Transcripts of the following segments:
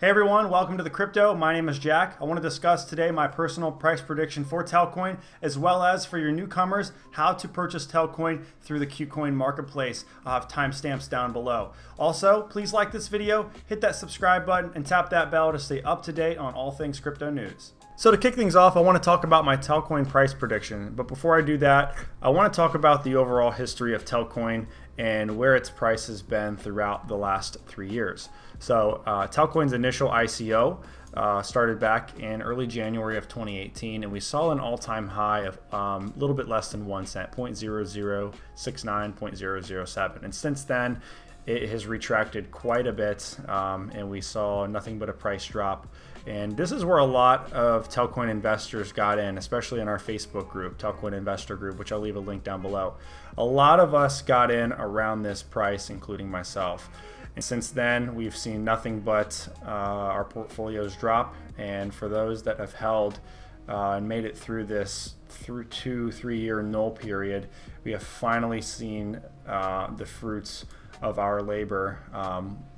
Hey everyone, welcome to the Crypto. My name is Jack. I want to discuss today my personal price prediction for Telcoin, as well as for your newcomers, how to purchase Telcoin through the KuCoin marketplace. I'll have timestamps down below. Also, please like this video, hit that subscribe button, and tap that bell to stay up to date on all things crypto news. So to kick things off, I want to talk about my Telcoin price prediction. But before I do that, I want to talk about the overall history of Telcoin and where its price has been throughout the last 3 years. So Telcoin's initial ICO started back in early January of 2018, and we saw an all-time high of a little bit less than 1 cent, 0.0069, 0.007. And since then, it has retracted quite a bit, and we saw nothing but a price drop. And this is where a lot of Telcoin investors got in, especially in our Facebook group, Telcoin Investor Group, which I'll leave a link down below. A lot of us got in around this price, including myself. And since then, we've seen nothing but our portfolios drop. And for those that have held and made it through this 2-3 year null period, we have finally seen the fruits of our labor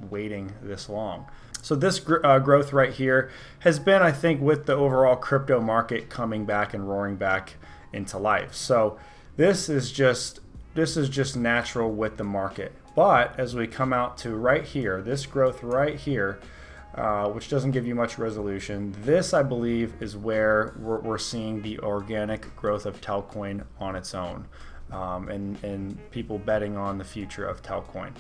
waiting this long. So this growth right here has been, I think, with the overall crypto market coming back and roaring back into life. So this is just natural with the market. But as we come out to right here, this growth right here, which doesn't give you much resolution, this I believe is where we're seeing the organic growth of Telcoin on its own, and people betting on the future of Telcoin.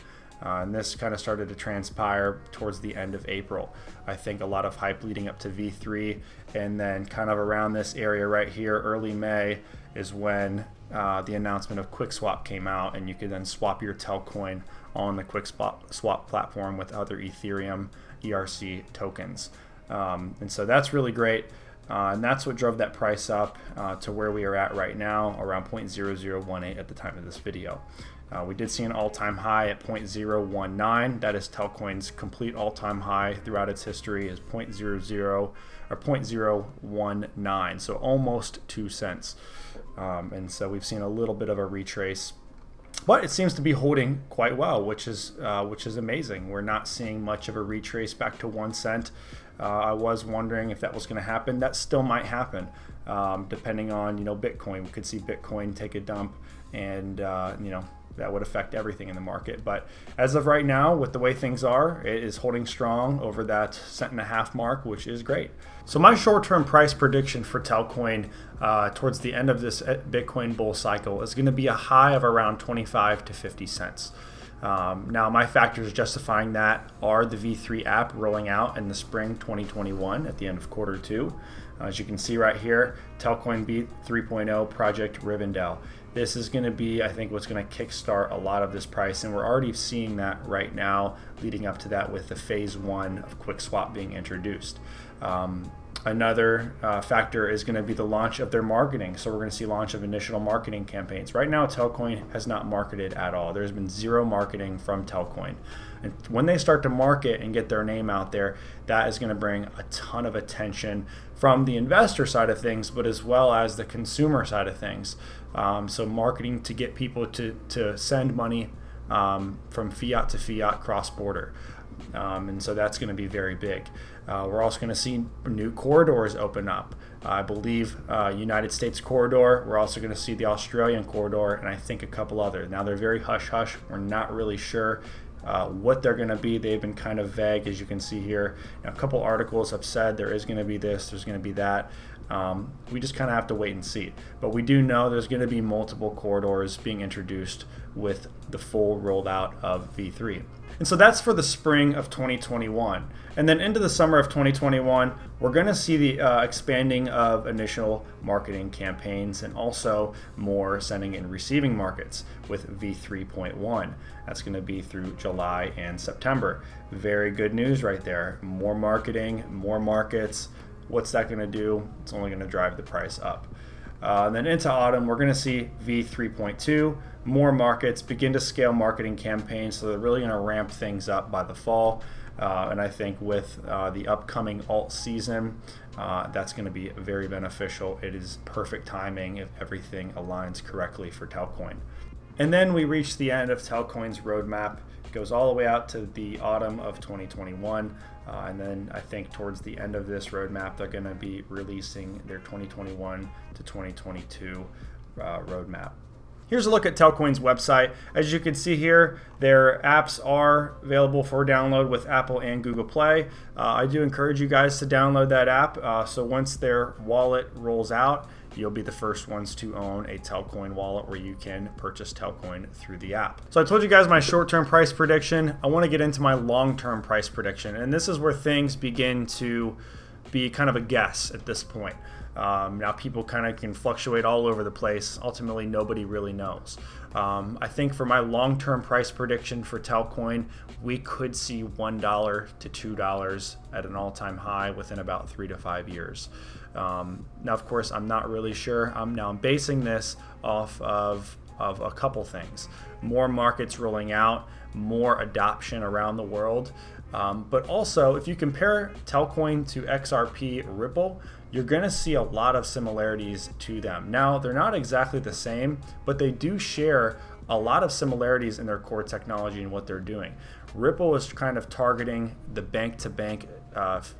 And this kind of started to transpire towards the end of April. I think a lot of hype leading up to V3, and then kind of around this area right here, early May, is when the announcement of QuickSwap came out, and you could then swap your Telcoin on the QuickSwap platform with other Ethereum ERC tokens. And so that's really great. And that's what drove that price up to where we are at right now, around 0.0018 at the time of this video. We did see an all-time high at 0.019. That is Telcoin's complete all-time high throughout its history is 0.019, so almost 2 cents. And so we've seen a little bit of a retrace, but it seems to be holding quite well, which is amazing. We're not seeing much of a retrace back to 1 cent. I was wondering if that was going to happen. That still might happen, depending on Bitcoin. We could see Bitcoin take a dump, and that would affect everything in the market. But as of right now, with the way things are, it is holding strong over that 1.5 cent mark, which is great. So my short-term price prediction for Telcoin towards the end of this Bitcoin bull cycle is going to be a high of around 25 to 50 cents. Now, my factors justifying that are the V3 app rolling out in the spring 2021 at the end of quarter 2. As you can see right here, Telcoin beat 3.0 Project Rivendell. This is going to be, I think, what's going to kickstart a lot of this price, and we're already seeing that right now, leading up to that with the phase 1 of QuickSwap being introduced. Another factor is going to be the launch of their marketing. So we're going to see launch of initial marketing campaigns. Right now, Telcoin has not marketed at all. There's been zero marketing from Telcoin. And when they start to market and get their name out there, that is going to bring a ton of attention from the investor side of things, but as well as the consumer side of things. So marketing to get people to send money from fiat to fiat cross-border. And so that's going to be very big. We're also going to see new corridors open up. I believe United States corridor. We're also going to see the Australian corridor, and I think a couple others. Now they're very hush-hush. We're not really sure what they're going to be. They've been kind of vague, as you can see here. A couple articles have said there is going to be this, there's going to be that. We just kind of have to wait and see. But we do know there's going to be multiple corridors being introduced with the full rollout of V3. And so that's for the spring of 2021. And then into the summer of 2021, we're going to see the expanding of initial marketing campaigns and also more sending and receiving markets with V3.1. That's going to be through July and September. Very good news right there. More marketing, more markets. What's that going to do? It's only going to drive the price up. And then into autumn, we're going to see V3.2, more markets, begin to scale marketing campaigns. So they're really going to ramp things up by the fall. And I think with the upcoming alt season, that's going to be very beneficial. It is perfect timing if everything aligns correctly for Telcoin. And then we reach the end of Telcoin's roadmap. It goes all the way out to the autumn of 2021. And then I think towards the end of this roadmap, they're going to be releasing their 2021 to 2022 roadmap. Here's a look at Telcoin's website. As you can see here, their apps are available for download with Apple and Google Play. I do encourage you guys to download that app. So once their wallet rolls out, you'll be the first ones to own a Telcoin wallet where you can purchase Telcoin through the app. So I told you guys my short-term price prediction. I want to get into my long-term price prediction. And this is where things begin to be kind of a guess at this point. Now people kind of can fluctuate all over the place. Ultimately, nobody really knows. I think for my long-term price prediction for Telcoin, we could see $1 to $2 at an all-time high within about 3 to 5 years. Now, of course, I'm not really sure. I'm basing this off of a couple things. More markets rolling out, more adoption around the world. But also, if you compare Telcoin to XRP Ripple, you're going to see a lot of similarities to them. Now, they're not exactly the same, but they do share a lot of similarities in their core technology and what they're doing. Ripple is kind of targeting the bank-to-bank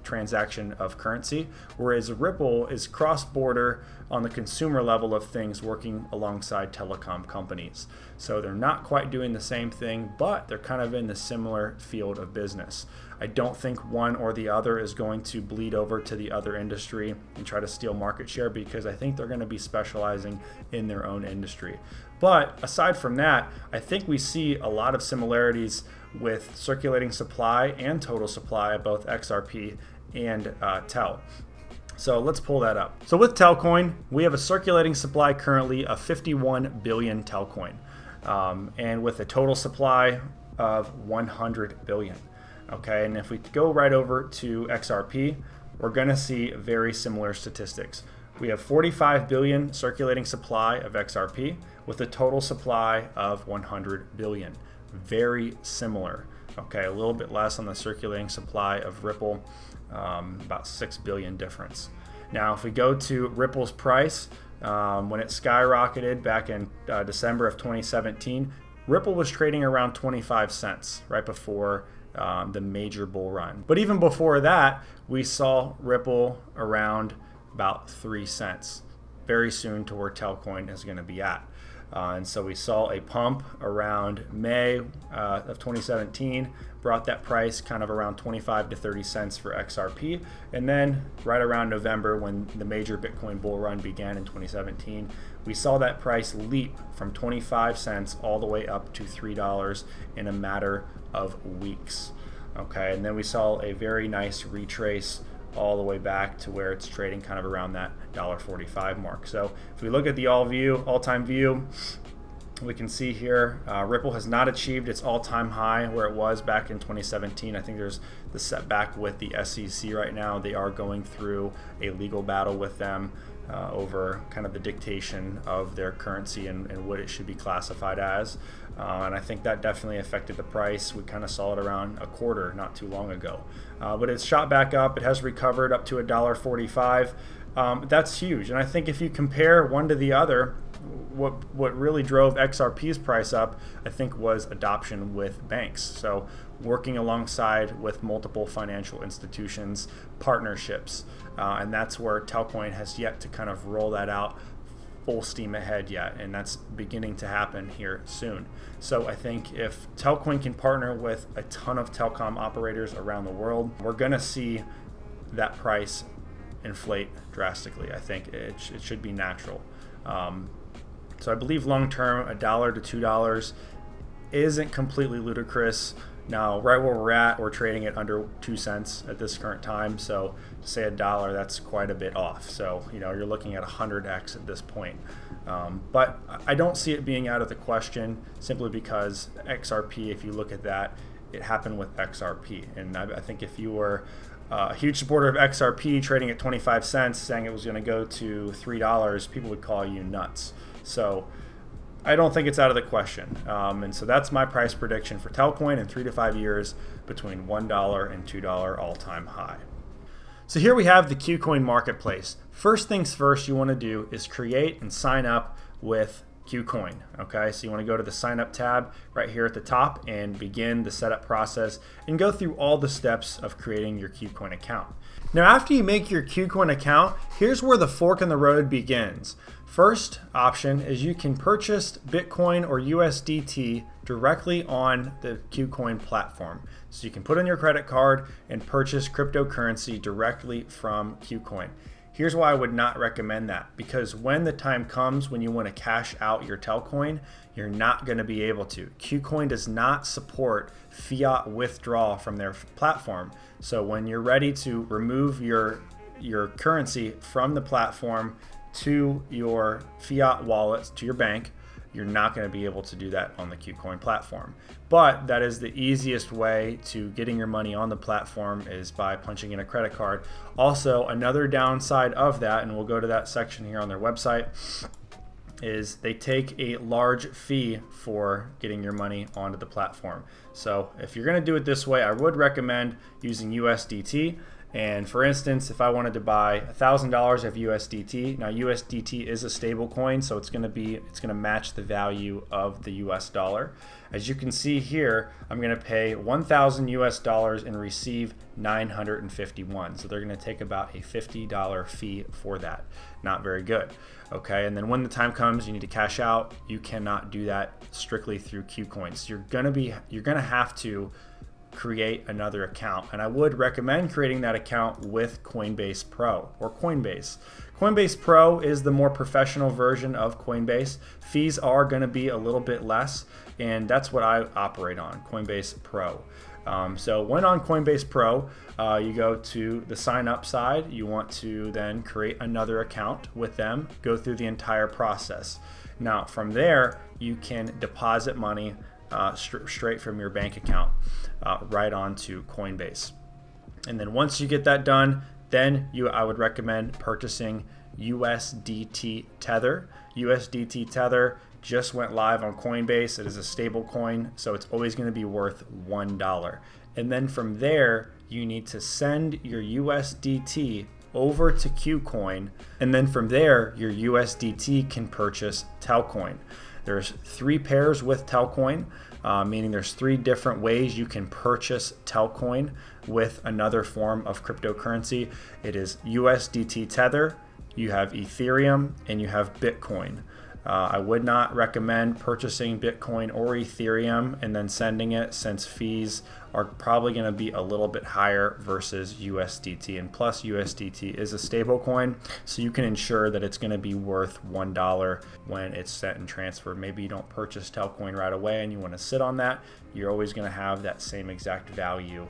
transaction of currency, whereas Ripple is cross-border on the consumer level of things, working alongside telecom companies. So they're not quite doing the same thing, but they're kind of in the similar field of business. I don't think one or the other is going to bleed over to the other industry and try to steal market share, because I think they're going to be specializing in their own industry. But aside from that, I think we see a lot of similarities with circulating supply and total supply of both XRP and TEL. So let's pull that up. So with Telcoin, we have a circulating supply currently of 51 billion Telcoin, and with a total supply of 100 billion. Okay, and if we go right over to XRP, we're going to see very similar statistics. We have 45 billion circulating supply of XRP with a total supply of 100 billion. Very similar. Okay, a little bit less on the circulating supply of Ripple, about 6 billion difference. Now, if we go to Ripple's price, when it skyrocketed back in December of 2017, Ripple was trading around 25 cents right before the major bull run. But even before that, we saw Ripple around about 3 cents, very soon to where Telcoin is going to be at. And so we saw a pump around May of 2017, brought that price kind of around 25 to 30 cents for XRP. And then right around November, when the major Bitcoin bull run began in 2017, we saw that price leap from 25 cents all the way up to $3 in a matter of weeks. Okay, and then we saw a very nice retrace all the way back to where it's trading kind of around that $1.45 mark. So if we look at the all-time view, we can see here Ripple has not achieved its all-time high where it was back in 2017. I think there's the setback with the SEC right now. They are going through a legal battle with them over kind of the dictation of their currency and what it should be classified as. And I think that definitely affected the price. We kind of saw it around a quarter not too long ago. But it's shot back up. It has recovered up to $1.45. That's huge. And I think if you compare one to the other, what really drove XRP's price up, I think, was adoption with banks. So working alongside with multiple financial institutions, partnerships. And that's where Telcoin has yet to kind of roll that out full steam ahead yet, and that's beginning to happen here soon. So I think if Telcoin can partner with a ton of telecom operators around the world, we're going to see that price inflate drastically. I think it should be natural. So I believe long term, $1 to $2 isn't completely ludicrous. Now, right where we're at, we're trading at under 2 cents at this current time. So to say $1, that's quite a bit off. So, you're looking at 100x at this point. But I don't see it being out of the question, simply because XRP, if you look at that, it happened with XRP. And I think if you were a huge supporter of XRP trading at 25 cents, saying it was going to go to $3, people would call you nuts. So I don't think it's out of the question. And so that's my price prediction for Telcoin in 3 to 5 years, between $1 and $2 all-time high. So here we have the KuCoin marketplace. First things first you want to do is create and sign up with KuCoin. Okay, so you want to go to the sign up tab right here at the top and begin the setup process and go through all the steps of creating your KuCoin account. Now, after you make your KuCoin account, here's where the fork in the road begins. First option is you can purchase Bitcoin or USDT directly on the KuCoin platform. So you can put in your credit card and purchase cryptocurrency directly from KuCoin. Here's why I would not recommend that, because when the time comes when you want to cash out your Telcoin, you're not going to be able to. KuCoin does not support fiat withdrawal from their platform. So when you're ready to remove your currency from the platform to your fiat wallet, to your bank, you're not going to be able to do that on the KuCoin platform. But that is the easiest way to getting your money on the platform, is by punching in a credit card. Also, another downside of that, and we'll go to that section here on their website, is they take a large fee for getting your money onto the platform. So if you're going to do it this way, I would recommend using USDT. And for instance, if I wanted to buy $1,000 of USDT, now USDT is a stable coin, so it's going to match the value of the US dollar. As you can see here, I'm going to pay $1,000 and receive 951. So they're going to take about a $50 fee for that. Not very good. Okay, and then when the time comes, you need to cash out. You cannot do that strictly through KuCoin. So you're going to have to create another account, and I would recommend creating that account with Coinbase Pro or Coinbase. Coinbase Pro is the more professional version of Coinbase. Fees are going to be a little bit less, and that's what I operate on, Coinbase Pro. So when on Coinbase Pro, you go to the sign up side. You want to then create another account with them, go through the entire process. Now from there, you can deposit money straight from your bank account right onto Coinbase. And then once you get that done, then I would recommend purchasing USDT Tether. USDT Tether just went live on Coinbase. It is a stable coin, so it's always going to be worth $1. And then from there, you need to send your USDT over to KuCoin, and then from there, your USDT can purchase Telcoin. There's 3 pairs with Telcoin, meaning there's 3 different ways you can purchase Telcoin with another form of cryptocurrency. It is USDT Tether, you have Ethereum, and you have Bitcoin. I would not recommend purchasing Bitcoin or Ethereum and then sending it, since fees are probably going to be a little bit higher versus USDT. And plus, USDT is a stable coin, so you can ensure that it's going to be worth $1 when it's sent and transferred. Maybe you don't purchase Telcoin right away and you want to sit on that. You're always going to have that same exact value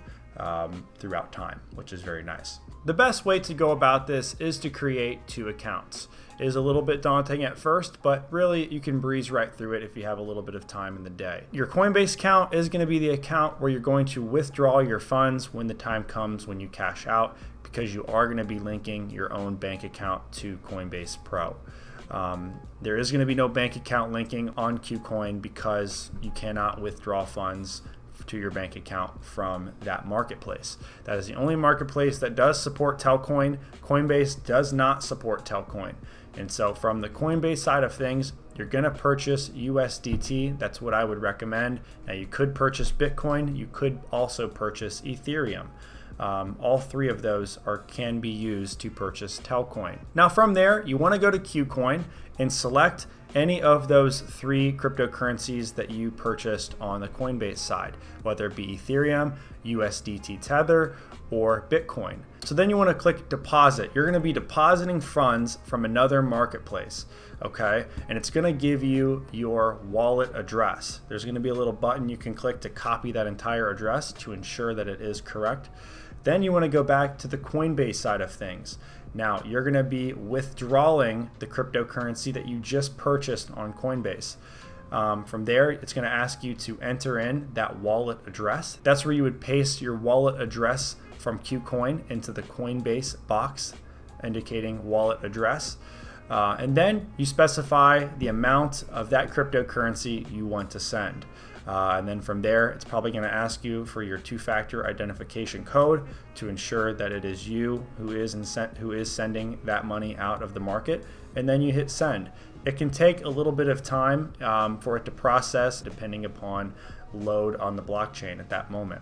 throughout time, which is very nice. The best way to go about this is to create 2 accounts. It is a little bit daunting at first, but really you can breeze right through it if you have a little bit of time in the day. Your Coinbase account is going to be the account where you're going to withdraw your funds when the time comes when you cash out, because you are going to be linking your own bank account to Coinbase Pro. There is going to be no bank account linking on KuCoin because you cannot withdraw funds to your bank account from that marketplace. That is the only marketplace that does support Telcoin. Coinbase does not support Telcoin. And so from the Coinbase side of things, you're going to purchase USDT. That's what I would recommend. Now you could purchase Bitcoin. You could also purchase Ethereum. All 3 of those can be used to purchase Telcoin. Now from there, you want to go to KuCoin and select any of those 3 cryptocurrencies that you purchased on the Coinbase side, whether it be Ethereum, USDT Tether, or Bitcoin. So then you want to click deposit. You're going to be depositing funds from another marketplace, okay? And it's going to give you your wallet address. There's going to be a little button you can click to copy that entire address to ensure that it is correct. Then you want to go back to the Coinbase side of things. Now you're going to be withdrawing the cryptocurrency that you just purchased on Coinbase. From there, it's going to ask you to enter in that wallet address. That's where you would paste your wallet address from KuCoin into the Coinbase box indicating wallet address. And then you specify the amount of that cryptocurrency you want to send. And then from there, it's probably going to ask you for your 2-factor identification code to ensure that it is you who is sending that money out of the market. And then you hit send. it can take a little bit of time for it to process depending upon load on the blockchain at that moment.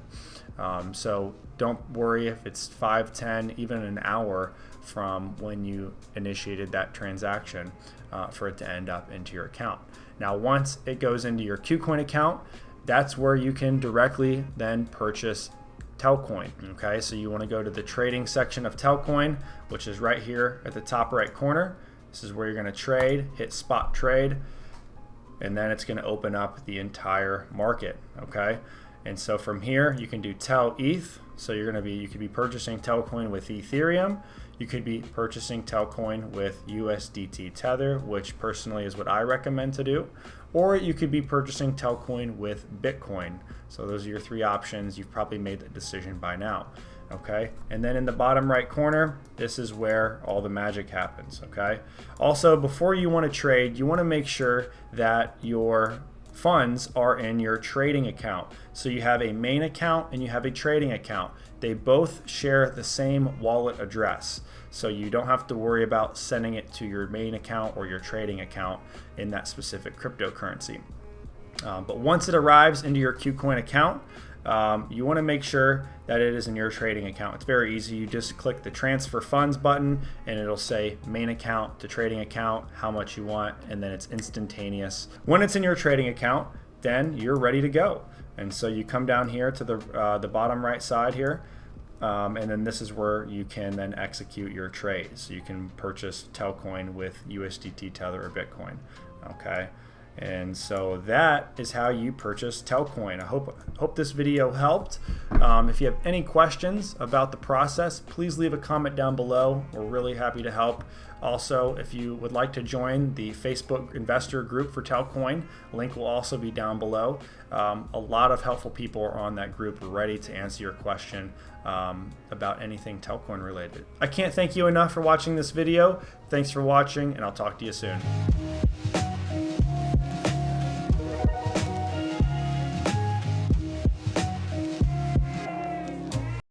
So don't worry if it's 5, 10, even an hour from when you initiated that transaction for it to end up into your account. Now, once it goes into your KuCoin account, that's where you can directly then purchase Telcoin. Okay, so you want to go to the trading section of Telcoin, which is right here at the top right corner. This is where you're going to trade, hit spot trade, and then it's going to open up the entire market. Okay, and so from here you can do Tel ETH. So you could be purchasing Telcoin with Ethereum. You could be purchasing Telcoin with USDT Tether, which personally is what I recommend to do. Or you could be purchasing Telcoin with Bitcoin. So those are your 3 options. You've probably made that decision by now. Okay, and then in the bottom right corner, this is where all the magic happens. Okay, also before you want to trade, you want to make sure that your funds are in your trading account. So you have a main account and you have a trading account. They both share the same wallet address. So you don't have to worry about sending it to your main account or your trading account in that specific cryptocurrency. But once it arrives into your KuCoin account, you want to make sure that it is in your trading account. It's very easy. You just click the transfer funds button and it'll say main account to trading account, how much you want, and then it's instantaneous. When it's in your trading account, then you're ready to go. And so you come down here to the bottom right side here, and then this is where you can then execute your trade. So you can purchase Telcoin with USDT Tether or Bitcoin. Okay. And so that is how you purchase Telcoin. I hope this video helped. If you have any questions about the process, please leave a comment down below. We're really happy to help. Also, if you would like to join the Facebook investor group for Telcoin, link will also be down below. A lot of helpful people are on that group ready to answer your question about anything Telcoin related. I can't thank you enough for watching this video. Thanks for watching, and I'll talk to you soon.